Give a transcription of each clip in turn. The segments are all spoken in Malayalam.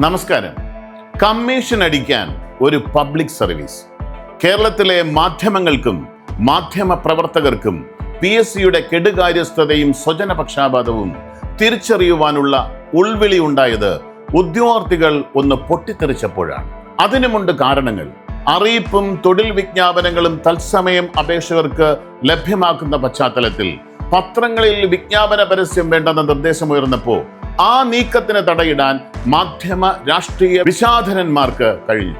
നമസ്കാരം. കമ്മീഷൻ അടിക്കാൻ ഒരു പബ്ലിക് സർവീസ്. കേരളത്തിലെ മാധ്യമങ്ങൾക്കും മാധ്യമ പ്രവർത്തകർക്കും PSCയുടെ കെടുകാര്യസ്ഥതയും സ്വജനപക്ഷാപാതവും തിരിച്ചറിയുവാനുള്ള ഉൾവിളി ഉണ്ടായത് ഉദ്യോഗാർത്ഥികൾ ഒന്ന് പൊട്ടിത്തെറിച്ചപ്പോഴാണ്. അതിനുമുണ്ട് കാരണങ്ങൾ. അറിയിപ്പും തൊഴിൽ വിജ്ഞാപനങ്ങളും തത്സമയം അപേക്ഷകർക്ക് ലഭ്യമാക്കുന്ന പശ്ചാത്തലത്തിൽ പത്രങ്ങളിൽ വിജ്ഞാപന പരസ്യം വേണ്ടെന്ന നിർദ്ദേശമുയർന്നപ്പോൾ ആ നീക്കത്തിന് തടയിടാൻ മാധ്യമ രാഷ്ട്രീയ വിശാധരന്മാർക്ക് കഴിഞ്ഞു.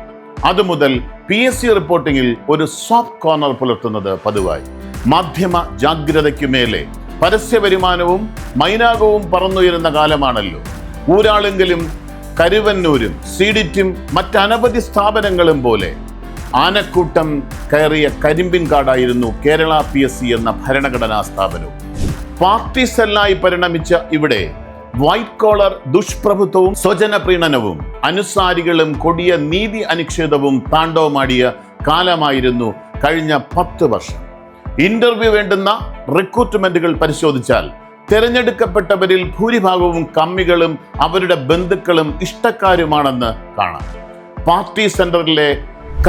അതുമുതൽ PSC റിപ്പോർട്ടിങ്ങിൽ ഒരു സോഫ്റ്റ് കോർണർ പുലർത്തുന്നത് പതിവായി. മാധ്യമ ജാഗ്രതയ്ക്കു മേലെ പരസ്യ വരുമാനവും മൈനാകവും പറന്നുയരുന്ന കാലമാണല്ലോ. ഊരാളെങ്കിലും കരുവന്നൂരും സീഡിറ്റും മറ്റനവധി സ്ഥാപനങ്ങളും പോലെ ആനക്കൂട്ടം കയറിയ കരിമ്പിൻ കാടായിരുന്നു കേരള PSC എന്ന ഭരണഘടനാ സ്ഥാപനവും. പാർട്ടി സെല്ലായി പരിണമിച്ച ഇവിടെ വൈറ്റ് കോളർ ദുഷ്പ്രഭുത്വവും സ്വജന പ്രീണനവും അനുസാരികളും കൊടിയ നീതി അനുച്ഛേദവും താണ്ഡവമാടിയ കാലമായിരുന്നു കഴിഞ്ഞ 10 വർഷം. ഇന്റർവ്യൂ വേണ്ടുന്ന റിക്രൂട്ട്മെന്റുകൾ പരിശോധിച്ചാൽ തിരഞ്ഞെടുക്കപ്പെട്ടവരിൽ ഭൂരിഭാഗവും കമ്മികളും അവരുടെ ബന്ധുക്കളും ഇഷ്ടക്കാരുമാണെന്ന് കാണാം. പാർട്ടി സെന്ററിലെ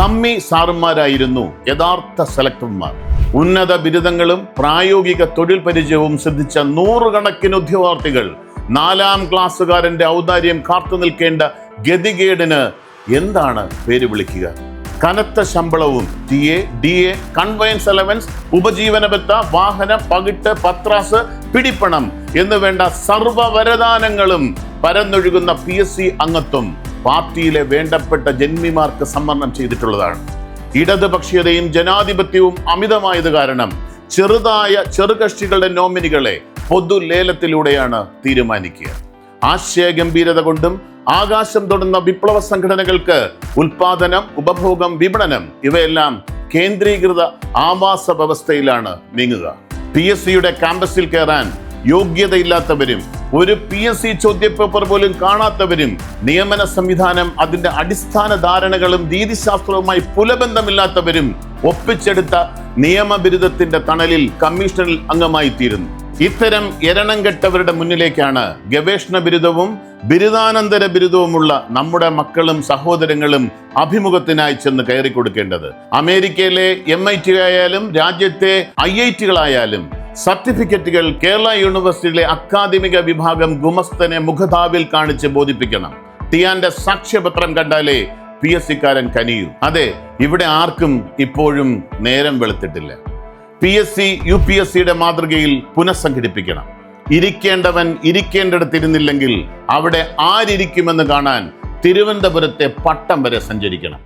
കമ്മി സാറുമാരായിരുന്നു യഥാർത്ഥ സെലക്ടർമാർ. ഉന്നത ബിരുദങ്ങളും പ്രായോഗിക തൊഴിൽ പരിചയവും സിദ്ധിച്ച നൂറുകണക്കിന് ഉദ്യോഗാർത്ഥികൾ 4ാം ക്ലാസ്സുകാരന്റെ ഔദാര്യം കാത്തു നിൽക്കേണ്ട ഗതികേടിന് എന്താണ് പേര് വിളിക്കുക? കനത്ത ശമ്പളവും TA, DA, കൺവയൻസ് അലവൻസ്, ഉപജീവന ബത്ത, വാഹനം, പകിട്ട്, പത്രാസ്, പിടിപ്പണം എന്ന് വേണ്ട സർവ്വവരദാനങ്ങളും പരന്നൊഴുകുന്ന PSC അംഗത്വം പാർട്ടിയിലെ വേണ്ടപ്പെട്ട ജന്മിമാർക്ക് സംവരണം ചെയ്തിട്ടുള്ളതാണ്. ഇടതുപക്ഷീയതയും ജനാധിപത്യവും അമിതമായത് കാരണം ചെറുതായ ചെറുകക്ഷികളുടെ നോമിനികളെ പൊതുലേലത്തിലൂടെയാണ് തീരുമാനിക്കുക. ആശയഗംഭീരത കൊണ്ടും ആകാശം തൊടുന്ന വിപ്ലവ സംഘടനകൾക്ക് ഉൽപാദനം, ഉപഭോഗം, വിപണനം ഇവയെല്ലാം കേന്ദ്രീകൃത ആവാസ വ്യവസ്ഥയിലാണ് നീങ്ങുക. PSCയുടെ ക്യാമ്പസിൽ കയറാൻ യോഗ്യതയില്ലാത്തവരും ഒരു PSC ചോദ്യപേപ്പർ പോലും കാണാത്തവരും നിയമന സംവിധാനം അതിന്റെ അടിസ്ഥാന ധാരണകളും രീതിശാസ്ത്രവുമായി പുലബന്ധമില്ലാത്തവരും ഒപ്പിച്ചെടുത്ത നിയമബിരുദത്തിന്റെ തണലിൽ കമ്മീഷനിൽ അംഗമായി തീരുന്നു. ഇത്തരം എരണം കെട്ടവരുടെ മുന്നിലേക്കാണ് ഗവേഷണ ബിരുദവും ബിരുദാനന്തര ബിരുദവുമുള്ള നമ്മുടെ മക്കളും സഹോദരങ്ങളും അഭിമുഖത്തിനായി ചെന്ന് കയറി കൊടുക്കേണ്ടത്. അമേരിക്കയിലെ MIT ആയാലും രാജ്യത്തെ IIT-കളായാലും സർട്ടിഫിക്കറ്റുകൾ കേരള യൂണിവേഴ്സിറ്റിയിലെ അക്കാദമിക വിഭാഗം ഗുമസ്തനെ മുഖതാവിൽ കാണിച്ച് ബോധിപ്പിക്കണം. ടിയാന്റെ സാക്ഷ്യപത്രം കണ്ടാലേ PSC-കാരൻ കനിയൂ. അതെ, ഇവിടെ ആർക്കും ഇപ്പോഴും നേരം വെളുത്തിട്ടില്ല. PSC UPSCയുടെ മാതൃകയിൽ പുനഃസംഘടിപ്പിക്കണം. ഇരിക്കേണ്ടവൻ ഇരിക്കേണ്ടിടത്തിരുന്നില്ലെങ്കിൽ അവിടെ ആരിയ്ക്കുമെന്ന് കാണാൻ തിരുവനന്തപുരത്തെ പട്ടം വരെ സഞ്ചരിക്കണം.